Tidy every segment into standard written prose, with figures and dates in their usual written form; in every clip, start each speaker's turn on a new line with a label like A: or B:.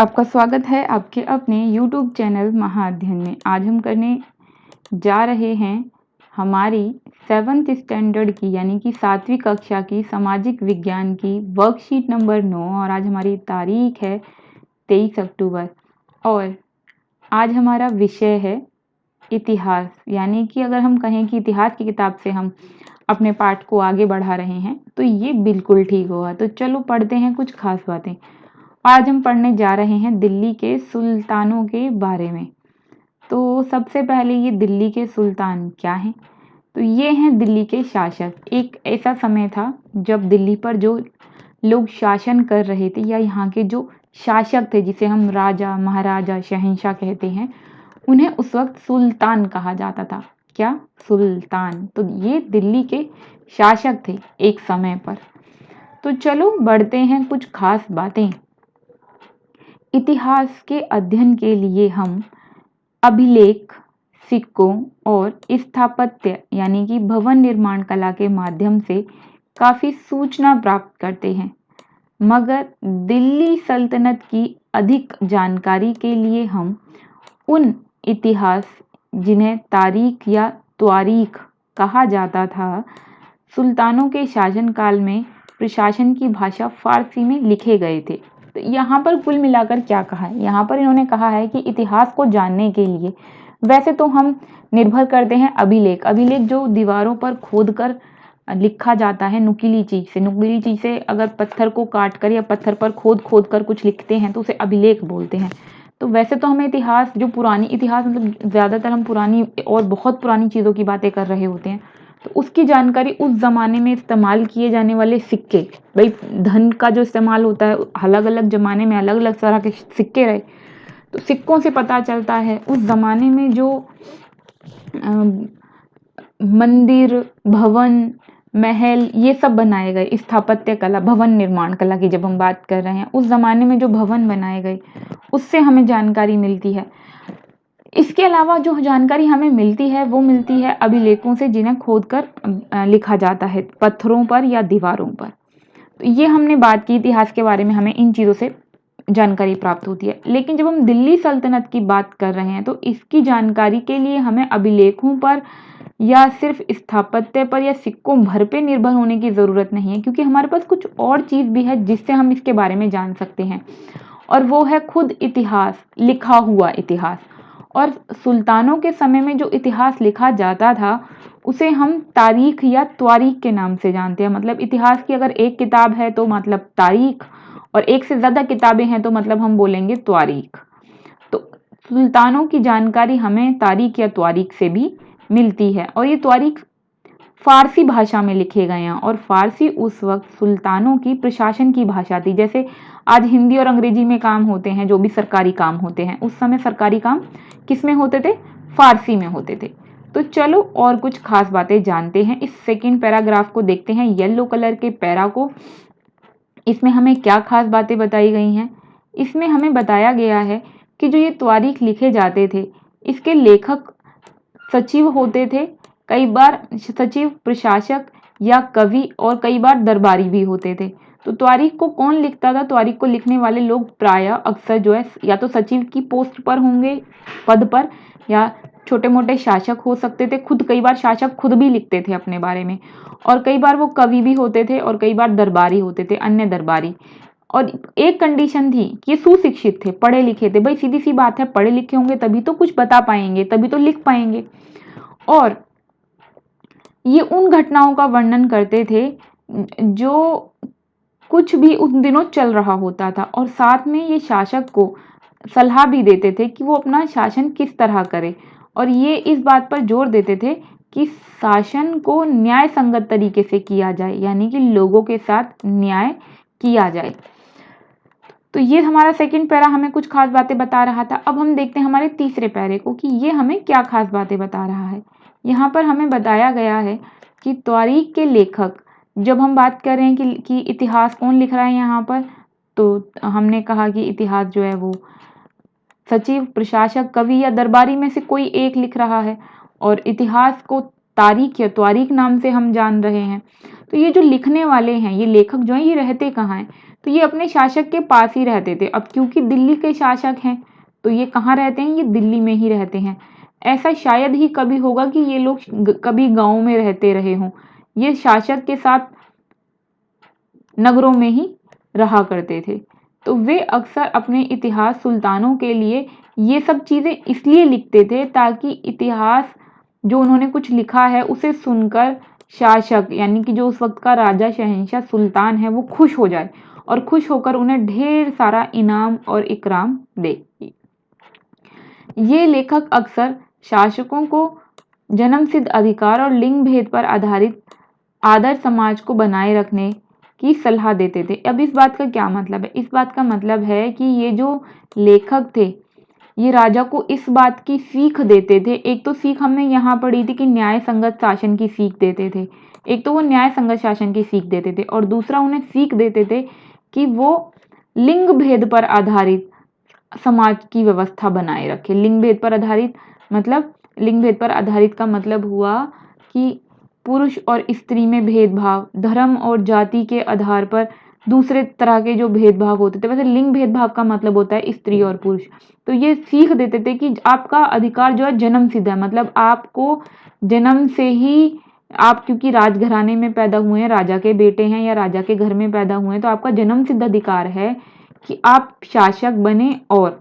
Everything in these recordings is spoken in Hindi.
A: आपका स्वागत है आपके अपने YouTube चैनल महाअध्ययन में। आज हम करने जा रहे हैं हमारी 7th स्टैंडर्ड की यानी कि 7वीं कक्षा की सामाजिक विज्ञान की वर्कशीट नंबर 9 और आज हमारी तारीख है 23 अक्टूबर और आज हमारा विषय है इतिहास। यानी कि अगर हम कहें कि इतिहास की किताब से हम अपने पाठ को आगे बढ़ा रहे हैं तो ये बिल्कुल ठीक होगा। तो चलो पढ़ते हैं कुछ खास बातें। आज हम पढ़ने जा रहे हैं दिल्ली के सुल्तानों के बारे में। तो सबसे पहले ये दिल्ली के सुल्तान क्या हैं? तो ये हैं दिल्ली के शासक। एक ऐसा समय था जब दिल्ली पर जो लोग शासन कर रहे थे या यहाँ के जो शासक थे जिसे हम राजा महाराजा शहंशाह कहते हैं, उन्हें उस वक्त सुल्तान कहा जाता था। क्या? सुल्तान। तो ये दिल्ली के शासक थे एक समय पर। तो चलो बढ़ते हैं कुछ खास बातें। इतिहास के अध्ययन के लिए हम अभिलेख, सिक्कों और स्थापत्य यानी कि भवन निर्माण कला के माध्यम से काफ़ी सूचना प्राप्त करते हैं, मगर दिल्ली सल्तनत की अधिक जानकारी के लिए हम उन इतिहास जिन्हें तारीख या त्वारीख कहा जाता था, सुल्तानों के शासनकाल में प्रशासन की भाषा फारसी में लिखे गए थे। तो यहाँ पर कुल मिलाकर क्या कहा है? यहाँ पर इन्होंने कहा है कि इतिहास को जानने के लिए वैसे तो हम निर्भर करते हैं अभिलेख। अभिलेख जो दीवारों पर खोद कर लिखा जाता है नुकीली चीज़ से अगर पत्थर को काट कर या पत्थर पर खोद खोद कर कुछ लिखते हैं तो उसे अभिलेख बोलते हैं। तो वैसे तो हमें इतिहास जो पुरानी इतिहास मतलब ज़्यादातर हम पुरानी और बहुत पुरानी चीज़ों की बातें कर रहे होते हैं, तो उसकी जानकारी उस ज़माने में इस्तेमाल किए जाने वाले सिक्के, भाई धन का जो इस्तेमाल होता है अलग अलग ज़माने में अलग अलग तरह के सिक्के रहे, तो सिक्कों से पता चलता है उस ज़माने में जो मंदिर, भवन, महल ये सब बनाए गए, स्थापत्य कला, भवन निर्माण कला की जब हम बात कर रहे हैं, उस ज़माने में जो भवन बनाए गए उससे हमें जानकारी मिलती है। इसके अलावा जो जानकारी हमें मिलती है वो मिलती है अभिलेखों से जिन्हें खोदकर लिखा जाता है पत्थरों पर या दीवारों पर। तो ये हमने बात की इतिहास के बारे में, हमें इन चीज़ों से जानकारी प्राप्त होती है। लेकिन जब हम दिल्ली सल्तनत की बात कर रहे हैं तो इसकी जानकारी के लिए हमें अभिलेखों पर या सिर्फ स्थापत्य पर या सिक्कों भर पे निर्भर होने की ज़रूरत नहीं है, क्योंकि हमारे पास कुछ और चीज़ भी है जिससे हम इसके बारे में जान सकते हैं, और वो है खुद इतिहास, लिखा हुआ इतिहास। और सुल्तानों के समय में जो इतिहास लिखा जाता था उसे हम तारीख या त्वारीख के नाम से जानते हैं। मतलब इतिहास की अगर एक किताब है तो मतलब तारीख, और एक से ज़्यादा किताबें हैं तो मतलब हम बोलेंगे त्वारीख। तो सुल्तानों की जानकारी हमें तारीख या त्वारीख से भी मिलती है, और ये त्वारीख फारसी भाषा में लिखे गए हैं, और फारसी उस वक्त सुल्तानों की प्रशासन की भाषा थी। जैसे आज हिंदी और अंग्रेजी में काम होते हैं, जो भी सरकारी काम होते हैं, उस समय सरकारी काम किस में होते थे? फारसी में होते थे। तो चलो और कुछ खास बातें जानते हैं। इस सेकंड पैराग्राफ को देखते हैं, येलो कलर के पैरा को। इसमें हमें क्या खास बातें बताई गई हैं? इसमें हमें बताया गया है कि जो ये त्वारीख लिखे जाते थे, इसके लेखक सचिव होते थे, कई बार सचिव, प्रशासक या कवि, और कई बार दरबारी भी होते थे। तो त्वारीख को कौन लिखता था? त्वारीख को लिखने वाले लोग प्रायः अक्सर जो है या तो सचिव की पोस्ट पर होंगे, पद पर, या छोटे मोटे शासक हो सकते थे। खुद कई बार शासक खुद भी लिखते थे अपने बारे में, और कई बार वो कवि भी होते थे, और कई बार दरबारी होते थे, अन्य दरबारी। और एक कंडीशन थी कि ये सुशिक्षित थे, पढ़े लिखे थे। भाई सीधी सी बात है, पढ़े लिखे होंगे तभी तो कुछ बता पाएंगे, तभी तो लिख पाएंगे। और ये उन घटनाओं का वर्णन करते थे जो कुछ भी उन दिनों चल रहा होता था, और साथ में ये शासक को सलाह भी देते थे कि वो अपना शासन किस तरह करे, और ये इस बात पर जोर देते थे कि शासन को न्याय संगत तरीके से किया जाए, यानी कि लोगों के साथ न्याय किया जाए। तो ये हमारा सेकंड पैरा हमें कुछ खास बातें बता रहा था। अब हम देखते हैं हमारे तीसरे पैरे को कि ये हमें क्या खास बातें बता रहा है। यहाँ पर हमें बताया गया है कि त्वारीख के लेखक, जब हम बात कर रहे हैं कि इतिहास कौन लिख रहा है यहाँ पर, तो हमने कहा कि इतिहास जो है वो सचिव, प्रशासक, कवि या दरबारी में से कोई एक लिख रहा है, और इतिहास को तारीख या त्वारीख नाम से हम जान रहे हैं। तो ये जो लिखने वाले हैं, ये लेखक जो हैं, ये रहते कहाँ हैं? तो ये अपने शासक के पास ही रहते थे। अब क्योंकि दिल्ली के शासक हैं तो ये कहाँ रहते हैं, ये दिल्ली में ही रहते हैं। ऐसा शायद ही कभी होगा कि ये लोग कभी गाँव में रहते रहे हों, ये शासक के साथ नगरों में ही रहा करते थे। तो वे अक्सर अपने इतिहास सुल्तानों के लिए ये सब चीज़ें इसलिए लिखते थे ताकि इतिहास जो उन्होंने कुछ लिखा है उसे सुनकर शासक यानी कि जो उस वक्त का राजा शहंशाह सुल्तान है वो खुश हो जाए और खुश होकर उन्हें ढेर सारा इनाम और इकराम दे। ये लेखक अक्सर शासकों को जन्मसिद्ध अधिकार और लिंग भेद पर आधारित आदर्श समाज को बनाए रखने की सलाह देते थे। अब इस बात का क्या मतलब है? इस बात का मतलब है कि ये जो लेखक थे ये राजा को इस बात की सीख देते थे। एक तो सीख हमने यहाँ पढ़ी थी कि न्याय संगत शासन की सीख देते थे, एक तो वो न्याय संगत शासन की सीख देते थे और दूसरा उन्हें सीख देते थे कि वो लिंग भेद पर आधारित समाज की व्यवस्था बनाए रखे। लिंग भेद पर आधारित मतलब, लिंग भेद पर आधारित का मतलब हुआ कि पुरुष और स्त्री में भेदभाव, धर्म और जाति के आधार पर दूसरे तरह के जो भेदभाव होते थे, वैसे लिंग भेदभाव का मतलब होता है स्त्री और पुरुष। तो ये सीख देते थे कि आपका अधिकार जो है जन्म सिद्ध है, मतलब आपको जन्म से ही आप क्योंकि राजघराने में पैदा हुए हैं, राजा के बेटे हैं या राजा के घर में पैदा हुए हैं, तो आपका जन्म सिद्ध अधिकार है कि आप शासक बने और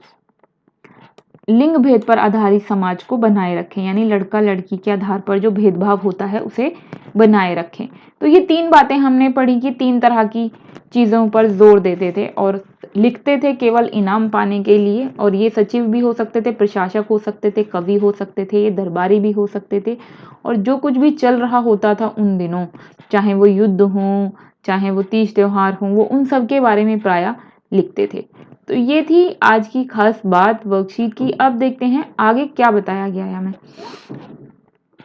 A: लिंग भेद पर आधारित समाज को बनाए रखें, यानी लड़का लड़की के आधार पर जो भेदभाव होता है उसे बनाए रखें। तो ये तीन बातें हमने पढ़ी कि तीन तरह की चीज़ों पर जोर देते थे और लिखते थे केवल इनाम पाने के लिए। और ये सचिव भी हो सकते थे, प्रशासक हो सकते थे, कवि हो सकते थे, ये दरबारी भी हो सकते थे। और जो कुछ भी चल रहा होता था उन दिनों, चाहे वो युद्ध हो, चाहे वो तीज त्योहार हो, वो उन सब के बारे में प्रायः लिखते थे। तो ये थी आज की खास बात वर्कशीट की। अब देखते हैं आगे क्या बताया गया है हमें।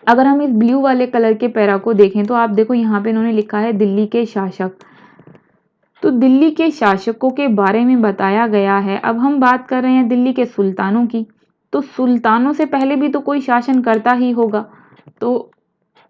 A: अगर हम इस ब्लू वाले कलर के पैरा को देखें तो आप देखो यहाँ पे इन्होंने लिखा है दिल्ली के शासक। तो दिल्ली के शासकों के बारे में बताया गया है। अब हम बात कर रहे हैं दिल्ली के सुल्तानों की, तो सुल्तानों से पहले भी तो कोई शासन करता ही होगा। तो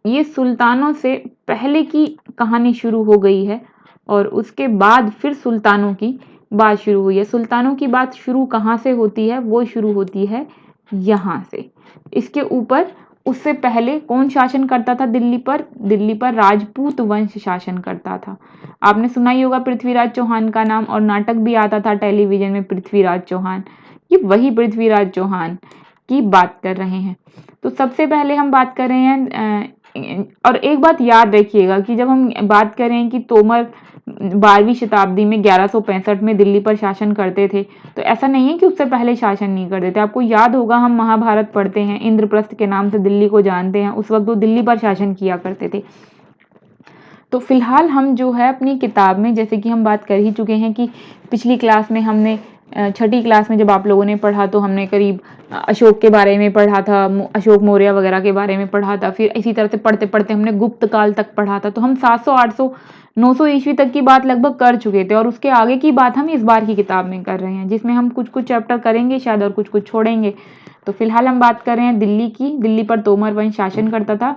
A: ये सुल्तानों से पहले की कहानी शुरू हो गई है और उसके बाद फिर सुल्तानों की बात शुरू हुई है। सुल्तानों की बात शुरू कहाँ से होती है? वो शुरू होती है यहाँ से। इसके ऊपर उससे पहले कौन शासन करता था दिल्ली पर? दिल्ली पर राजपूत वंश शासन करता था। आपने सुना ही होगा पृथ्वीराज चौहान का नाम, और नाटक भी आता था टेलीविजन में पृथ्वीराज चौहान। ये वही पृथ्वीराज चौहान की बात कर रहे हैं। तो सबसे पहले हम बात कर रहे हैं और एक बात याद रखिएगा कि जब हम बात करें कि तोमर 12वीं शताब्दी में 1165 में दिल्ली पर शासन करते थे, तो ऐसा नहीं है कि उससे पहले शासन नहीं करते थे। आपको याद होगा, हम महाभारत पढ़ते हैं, इंद्रप्रस्थ के नाम से दिल्ली को जानते हैं, उस वक्त वो दिल्ली पर शासन किया करते थे। तो फिलहाल हम जो है अपनी किताब में, जैसे कि हम बात कर ही चुके हैं कि पिछली क्लास में हमने छठी क्लास में जब आप लोगों ने पढ़ा तो हमने करीब अशोक के बारे में पढ़ा था, अशोक मौर्य वगैरह के बारे में पढ़ा था। फिर इसी तरह से पढ़ते पढ़ते हमने गुप्त काल तक पढ़ा था। तो हम 700 800 900 ईस्वी तक की बात लगभग कर चुके थे और उसके आगे की बात हम इस बार की किताब में कर रहे हैं, जिसमें हम कुछ कुछ चैप्टर करेंगे शायद और कुछ कुछ छोड़ेंगे। तो फिलहाल हम बात कर रहे हैं दिल्ली की। दिल्ली पर तोमर वंश शासन करता था,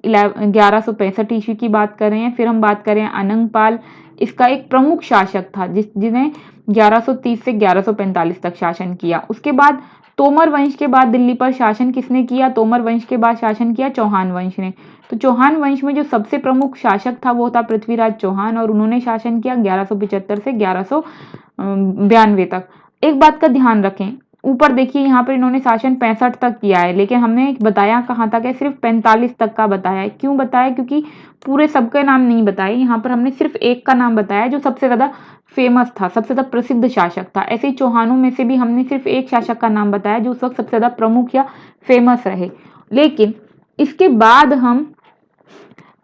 A: 1165 ईस्वी की बात कर रहे हैं। फिर हम बात करें अनंगपाल, इसका एक प्रमुख शासक था जिसने 1130 से 1145 तक शासन किया। उसके बाद तोमर वंश के बाद दिल्ली पर शासन किसने किया? तोमर वंश के बाद शासन किया चौहान वंश ने। तो चौहान वंश में जो सबसे प्रमुख शासक था वो था पृथ्वीराज चौहान और उन्होंने शासन किया 1175 से 1192 तक। एक बात का ध्यान रखें, ऊपर देखिए यहाँ पर इन्होंने शासन 65 तक किया है, लेकिन हमने बताया कहाँ तक है? सिर्फ 45 तक का बताया है। क्यों बताया? क्योंकि पूरे सबके नाम नहीं बताए, यहाँ पर हमने सिर्फ एक का नाम बताया जो सबसे ज्यादा फेमस था, सबसे ज्यादा प्रसिद्ध शासक था। ऐसे ही चौहानों में से भी हमने सिर्फ एक शासक का नाम बताया जो उस वक्त सबसे ज्यादा प्रमुख या फेमस रहे। लेकिन इसके बाद हम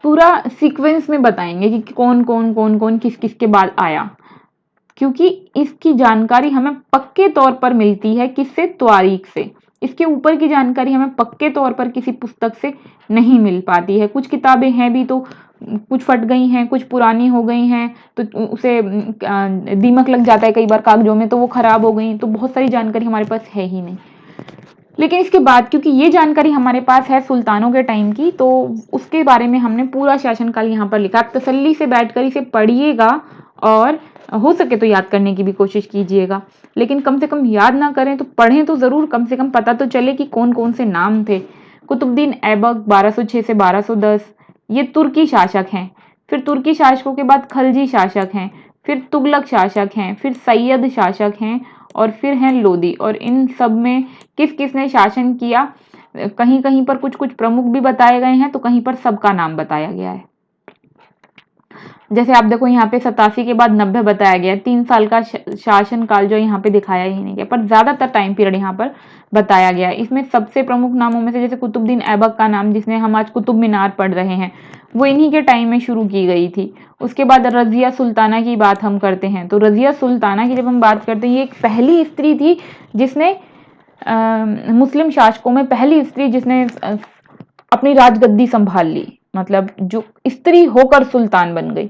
A: पूरा सीक्वेंस में बताएंगे कि कौन कौन कौन कौन किस किस के बाद आया, क्योंकि इसकी जानकारी हमें पक्के तौर पर मिलती है किससे? तारीख से। इसके ऊपर की जानकारी हमें पक्के तौर पर किसी पुस्तक से नहीं मिल पाती है। कुछ किताबें हैं भी तो कुछ फट गई हैं, कुछ पुरानी हो गई हैं, तो उसे दीमक लग जाता है कई बार कागजों में, तो वो खराब हो गई। तो बहुत सारी जानकारी हमारे पास है ही नहीं। लेकिन इसके बाद क्योंकि ये जानकारी हमारे पास है सुल्तानों के टाइम की, तो उसके बारे में हमने पूरा शासनकाल यहाँ पर लिखा। आप तसल्ली से बैठकर इसे पढ़िएगा और हो सके तो याद करने की भी कोशिश कीजिएगा, लेकिन कम से कम याद ना करें तो पढ़ें तो ज़रूर, कम से कम पता तो चले कि कौन कौन से नाम थे। कुतुबुद्दीन ऐबक 1206 से 1210 ये तुर्की शासक हैं। फिर तुर्की शासकों के बाद खलजी शासक हैं, फिर तुगलक शासक हैं, फिर सैयद शासक हैं और फिर हैं लोदी। और इन सब में किस किसने शासन किया, कहीं कहीं पर कुछ कुछ प्रमुख भी बताए गए हैं तो कहीं पर सबका नाम बताया गया है। जैसे आप देखो यहाँ पे 87 के बाद 90 बताया गया, 3 साल का शासन काल जो यहाँ पे दिखाया ही नहीं गया, पर ज्यादातर टाइम पीरियड यहाँ पर बताया गया है। इसमें सबसे प्रमुख नामों में से जैसे कुतुबुद्दीन ऐबक का नाम, जिसने हम आज कुतुब मीनार पढ़ रहे हैं, वो इन्हीं के टाइम में शुरू की गई थी। उसके बाद रजिया सुल्ताना की बात हम करते हैं, तो रजिया सुल्ताना की जब हम बात करते हैं, ये एक पहली स्त्री थी जिसने मुस्लिम शासकों में पहली स्त्री जिसने अपनी राजगद्दी संभाल ली, मतलब जो स्त्री होकर सुल्तान बन गई,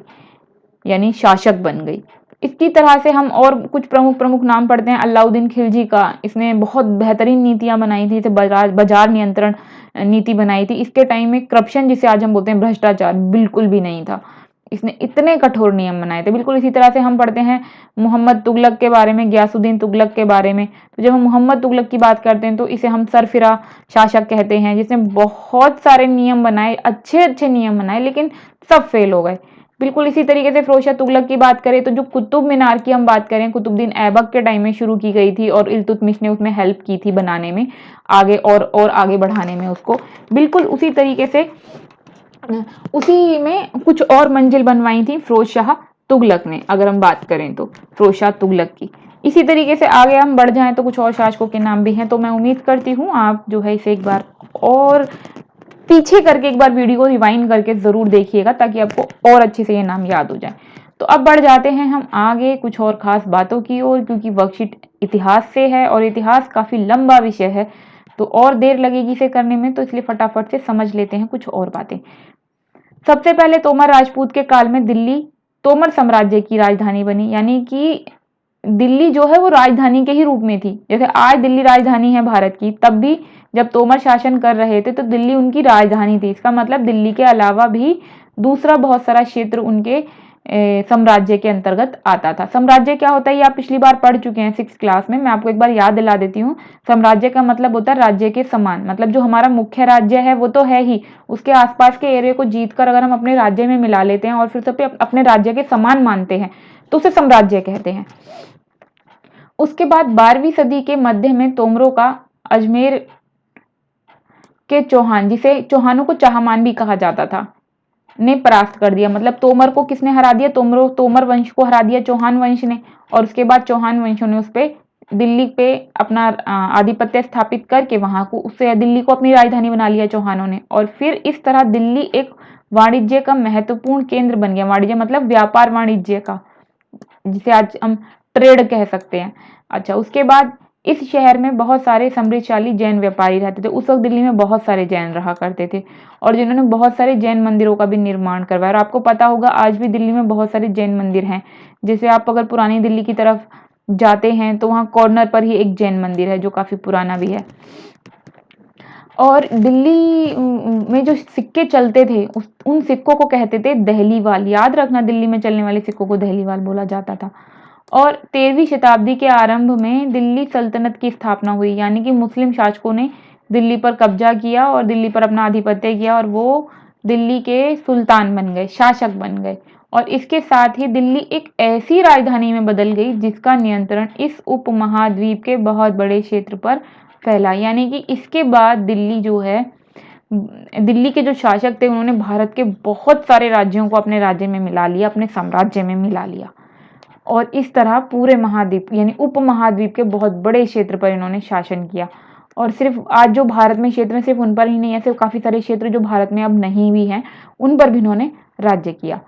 A: यानी शासक बन गई। इसी तरह से हम और कुछ प्रमुख प्रमुख नाम पढ़ते हैं। अलाउद्दीन खिलजी का, इसने बहुत बेहतरीन नीतियां बनाई थी, बाजार नियंत्रण नीति बनाई थी। इसके टाइम में करप्शन, जिसे आज हम बोलते हैं भ्रष्टाचार, बिल्कुल भी नहीं था। इसने इतने कठोर नियम बनाए थे। बिल्कुल इसी तरह से हम पढ़ते हैं मोहम्मद तुगलक के बारे में, गयासुद्दीन तुगलक के बारे में। तो जब हम मोहम्मद तुगलक की बात करते हैं तो इसे हम सरफिरा शासक कहते हैं, जिसने बहुत सारे नियम बनाए, अच्छे अच्छे नियम बनाए, लेकिन सब फेल हो गए। बिल्कुल इसी तरीके से फिरोज शाह तुगलक की बात करें तो जो कुतुब मीनार की हम बात करें, कुतुबुद्दीन ऐबक के टाइम में शुरू की गई थी और इल्तुतमिश ने उसमें हेल्प की थी बनाने में, आगे और आगे बढ़ाने में उसको। बिल्कुल उसी तरीके से उसी में कुछ और मंजिल बनवाई थी फिरोज शाह तुगलक ने, अगर हम बात करें तो फिरोज शाह तुगलक की। इसी तरीके से आगे हम बढ़ जाएं तो कुछ और शासकों के नाम भी हैं, तो मैं उम्मीद करती हूँ आप जो है इसे एक बार और पीछे करके एक बार वीडियो को रिवाइंड करके जरूर देखिएगा, ताकि आपको और अच्छे से ये नाम याद हो जाए। तो अब बढ़ जाते हैं हम आगे कुछ और खास बातों की ओर, क्योंकि वर्कशीट इतिहास से है और इतिहास काफी लंबा विषय है, तो और देर लगेगी इसे करने में, तो इसलिए फटाफट से समझ लेते हैं कुछ और बातें। सबसे पहले तोमर राजपूत के काल में दिल्ली तोमर साम्राज्य की राजधानी बनी, यानी कि दिल्ली जो है वो राजधानी के ही रूप में थी। जैसे आज दिल्ली राजधानी है भारत की, तब भी जब तोमर शासन कर रहे थे तो दिल्ली उनकी राजधानी थी। इसका मतलब दिल्ली के अलावा भी दूसरा बहुत सारा क्षेत्र उनके साम्राज्य के अंतर्गत आता था। साम्राज्य क्या होता है ये आप पिछली बार पढ़ चुके हैं 6th क्लास में, मैं आपको एक बार याद दिला देती हूँ। साम्राज्य का मतलब होता है राज्य के समान, मतलब जो हमारा मुख्य राज्य है वो तो है ही, उसके आसपास के एरिया को जीतकर अगर हम अपने राज्य में मिला लेते हैं और फिर सब अपने राज्य के समान मानते हैं तो उसे साम्राज्य कहते हैं। उसके बाद 12वीं सदी के मध्य में तोमरों का अजमेर के चौहान, जिसे चौहानों को चाहमान भी कहा जाता था, ने परास्त कर दिया। मतलब तोमर को किसने हरा दिया, तोमर वंश को हरा दिया चौहान वंश ने, और उसके बाद चौहान वंशों ने उस पे दिल्ली पे अपना आधिपत्य स्थापित करके वहां को उससे दिल्ली को अपनी राजधानी बना लिया चौहानों ने। और फिर इस तरह दिल्ली एक वाणिज्य का महत्वपूर्ण केंद्र बन गया। वाणिज्य मतलब व्यापार वाणिज्य का, जिसे आज हम ट्रेड कह सकते हैं। अच्छा, उसके बाद इस शहर में बहुत सारे समृद्धशाली जैन व्यापारी रहते थे। उस वक्त दिल्ली में बहुत सारे जैन रहा करते थे और जिन्होंने बहुत सारे जैन मंदिरों का भी निर्माण करवाया। और आपको पता होगा आज भी दिल्ली में बहुत सारे जैन मंदिर हैं। जैसे आप अगर पुरानी दिल्ली की तरफ जाते हैं तो वहाँ कॉर्नर पर ही एक जैन मंदिर है जो काफी पुराना भी है। और दिल्ली में जो सिक्के चलते थे उन सिक्कों को कहते थे दहलीवाल। याद रखना, दिल्ली में चलने वाले सिक्कों को दहलीवाल बोला जाता था। और 13वीं शताब्दी के आरंभ में दिल्ली सल्तनत की स्थापना हुई, यानी कि मुस्लिम शासकों ने दिल्ली पर कब्जा किया और दिल्ली पर अपना आधिपत्य किया और वो दिल्ली के सुल्तान बन गए, शासक बन गए। और इसके साथ ही दिल्ली एक ऐसी राजधानी में बदल गई जिसका नियंत्रण इस उपमहाद्वीप के बहुत बड़े क्षेत्र पर फैला। यानी कि इसके बाद दिल्ली जो है, दिल्ली के जो शासक थे उन्होंने भारत के बहुत सारे राज्यों को अपने राज्य में मिला लिया, अपने साम्राज्य में मिला लिया। और इस तरह पूरे महाद्वीप यानी उपमहाद्वीप के बहुत बड़े क्षेत्र पर इन्होंने शासन किया। और सिर्फ आज जो भारत में क्षेत्र सिर्फ उन पर ही नहीं है, सिर्फ काफी सारे क्षेत्र जो भारत में अब नहीं भी हैं उन पर भी इन्होंने राज्य किया।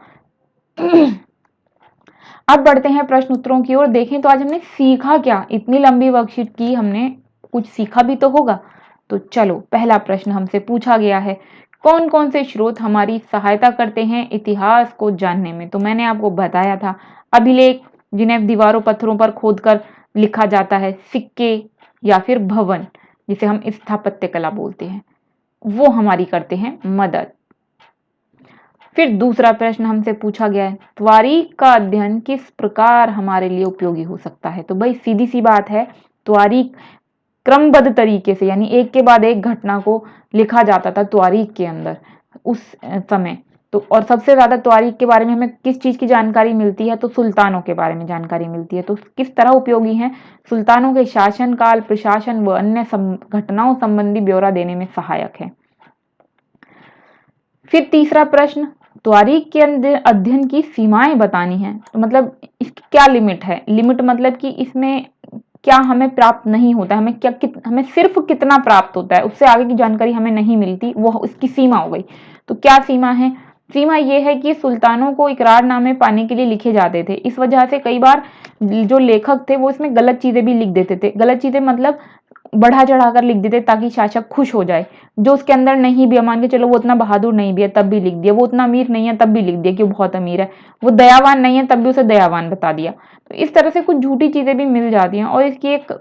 A: अब बढ़ते हैं प्रश्न उत्तरों की ओर। देखें तो आज हमने सीखा क्या, इतनी लंबी वर्कशीट की, हमने कुछ सीखा भी तो होगा। तो चलो, पहला प्रश्न हमसे पूछा गया है, कौन कौन से स्रोत हमारी सहायता करते हैं इतिहास को जानने में। तो मैंने आपको बताया था, अभिलेख जिन्हें दीवारों पत्थरों पर खोदकर लिखा जाता है, सिक्के या फिर भवन जिसे हम स्थापत्य कला बोलते हैं, वो हमारी करते हैं मदद। फिर दूसरा प्रश्न हमसे पूछा गया है, त्वारीख का अध्ययन किस प्रकार हमारे लिए उपयोगी हो सकता है। तो भाई सीधी सी बात है, त्वारीख क्रमबद्ध तरीके से यानी एक के बाद एक घटना को लिखा जाता था त्वारीख के अंदर उस समय। तो और सबसे ज्यादा त्वारीख के बारे में हमें किस चीज की जानकारी मिलती है, तो सुल्तानों के बारे में जानकारी मिलती है। तो किस तरह उपयोगी है, सुल्तानों के शासन काल, प्रशासन व अन्य घटनाओं संबंधी ब्यौरा देने में सहायक है। फिर तीसरा प्रश्न, त्वारीख के अध्ययन की सीमाएं बतानी है। तो मतलब इसकी क्या लिमिट है, लिमिट मतलब कि इसमें क्या हमें प्राप्त नहीं होता, हमें क्या हमें सिर्फ कितना प्राप्त होता है, उससे आगे की जानकारी हमें नहीं मिलती, वो उसकी सीमा हो गई। तो क्या सीमा है, सीमा ये है कि सुल्तानों को इकरारनामे पाने के लिए लिखे जाते थे। इस वजह से कई बार जो लेखक थे वो इसमें गलत चीजें भी लिख देते थे। गलत चीजें मतलब बढ़ा चढ़ाकर लिख देते ताकि शासक खुश हो जाए। जो उसके अंदर नहीं भी है, मान के चलो वो उतना बहादुर नहीं भी है तब भी लिख दिया, वो उतना अमीर नहीं है तब भी लिख दिया कि वो बहुत अमीर है, वो दयावान नहीं है तब भी उसे दयावान बता दिया। तो इस तरह से कुछ झूठी चीजें भी मिल जाती हैं। और इसकी एक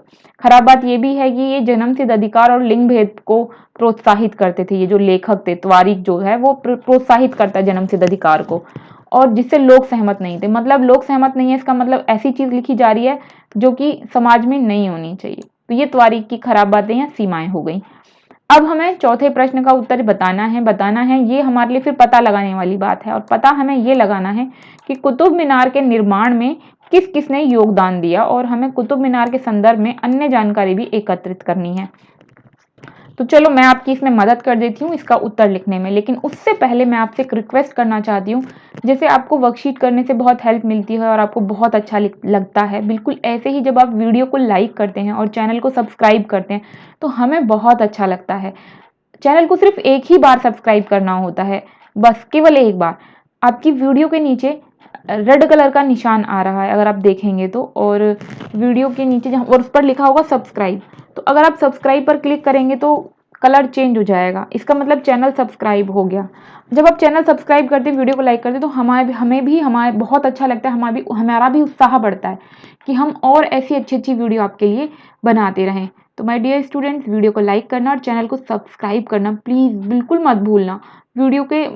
A: खराब बात ये भी है कि ये जन्मसिद्ध अधिकार और लिंग भेद को प्रोत्साहित करते थे। ये जो लेखक थे, त्वारीख जो है वो प्रोत्साहित करता है जन्मसिद्ध अधिकार को, और जिससे लोग सहमत नहीं थे। मतलब लोग सहमत नहीं है इसका मतलब ऐसी चीज लिखी जा रही है जो कि समाज में नहीं होनी चाहिए। तो ये त्वारीख की खराब बातें या सीमाएं हो गई। अब हमें चौथे प्रश्न का उत्तर बताना है। ये हमारे लिए फिर पता लगाने वाली बात है, और पता हमें ये लगाना है कि कुतुब मीनार के निर्माण में किस किसने योगदान दिया, और हमें कुतुब मीनार के संदर्भ में अन्य जानकारी भी एकत्रित करनी है। तो चलो मैं आपकी इसमें मदद कर देती हूँ इसका उत्तर लिखने में, लेकिन उससे पहले मैं आपसे एक रिक्वेस्ट करना चाहती हूँ। जैसे आपको वर्कशीट करने से बहुत हेल्प मिलती है और आपको बहुत अच्छा लगता है, बिल्कुल ऐसे ही जब आप वीडियो को लाइक करते हैं और चैनल को सब्सक्राइब करते हैं तो हमें बहुत अच्छा लगता है। चैनल को सिर्फ एक ही बार सब्सक्राइब करना होता है, बस केवल एक बार। आपकी वीडियो के नीचे रेड कलर का निशान आ रहा है अगर आप देखेंगे तो, और वीडियो के नीचे जहाँ और उस पर लिखा होगा सब्सक्राइब, तो अगर आप सब्सक्राइब पर क्लिक करेंगे तो कलर चेंज हो जाएगा, इसका मतलब चैनल सब्सक्राइब हो गया। जब आप चैनल सब्सक्राइब करते हैं, वीडियो को लाइक करते हैं, तो हमें बहुत अच्छा लगता है, हमारा भी उत्साह बढ़ता है कि हम और ऐसी अच्छी अच्छी वीडियो आपके लिए बनाते रहें। तो माय डियर स्टूडेंट्स, वीडियो को लाइक करना और चैनल को सब्सक्राइब करना प्लीज़ बिल्कुल मत भूलना। वीडियो के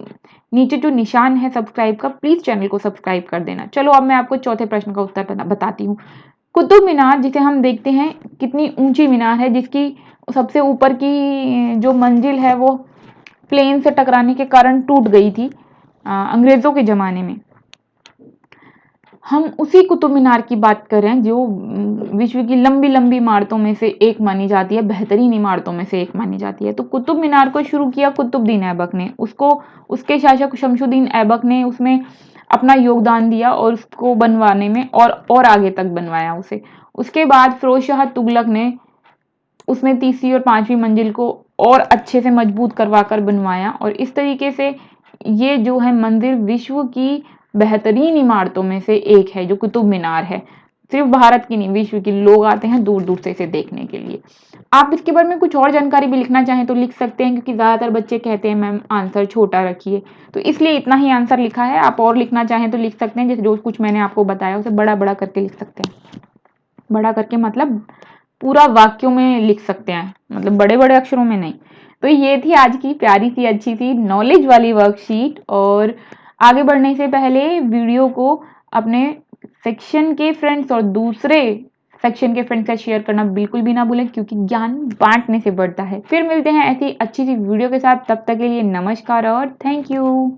A: नीचे जो निशान है सब्सक्राइब का, प्लीज़ चैनल को सब्सक्राइब कर देना। चलो अब मैं आपको चौथे प्रश्न का उत्तर बताती हूँ। कुतुब मीनार जिसे हम देखते हैं कितनी ऊंची मीनार है, जिसकी सबसे ऊपर की जो मंजिल है वो प्लेन से टकराने के कारण टूट गई थी अंग्रेजों के ज़माने में। हम उसी कुतुब मीनार की बात कर रहे हैं जो विश्व की लंबी लंबी इमारतों में से एक मानी जाती है, बेहतरीन इमारतों में से एक मानी जाती है। तो कुतुब मीनार को शुरू किया कुतुबुद्दीन ऐबक ने, उसको उसके शासक शमसुद्दीन ऐबक ने उसमें अपना योगदान दिया और उसको बनवाने में और आगे तक बनवाया उसे। उसके बाद फिरोज शाह तुगलक ने उसमें तीसरी और पांचवी मंजिल को और अच्छे से मजबूत करवा कर बनवाया, और इस तरीके से ये जो है मंदिर विश्व की बेहतरीन इमारतों में से एक है जो कुतुब मीनार है। सिर्फ भारत की नहीं, विश्व की लोग आते हैं दूर दूर से इसे देखने के लिए। आप इसके बारे में कुछ और जानकारी भी लिखना चाहें तो लिख सकते हैं, क्योंकि ज़्यादातर बच्चे कहते हैं मैम आंसर छोटा रखिए, तो इसलिए इतना ही आंसर लिखा है। आप और लिखना चाहें तो लिख सकते हैं, जैसे जो कुछ मैंने आपको बताया उसे बड़ा बड़ा करके लिख सकते हैं। बड़ा करके मतलब पूरा वाक्यों में लिख सकते हैं, मतलब बड़े बड़े अक्षरों में नहीं। तो ये थी आज की प्यारी सी अच्छी सी नॉलेज वाली वर्कशीट। और आगे बढ़ने से पहले वीडियो को अपने सेक्शन के फ्रेंड्स और दूसरे सेक्शन के फ्रेंड्स का शेयर करना बिल्कुल भी ना भूलें, क्योंकि ज्ञान बांटने से बढ़ता है। फिर मिलते हैं ऐसी अच्छी सी वीडियो के साथ, तब तक के लिए नमस्कार और थैंक यू।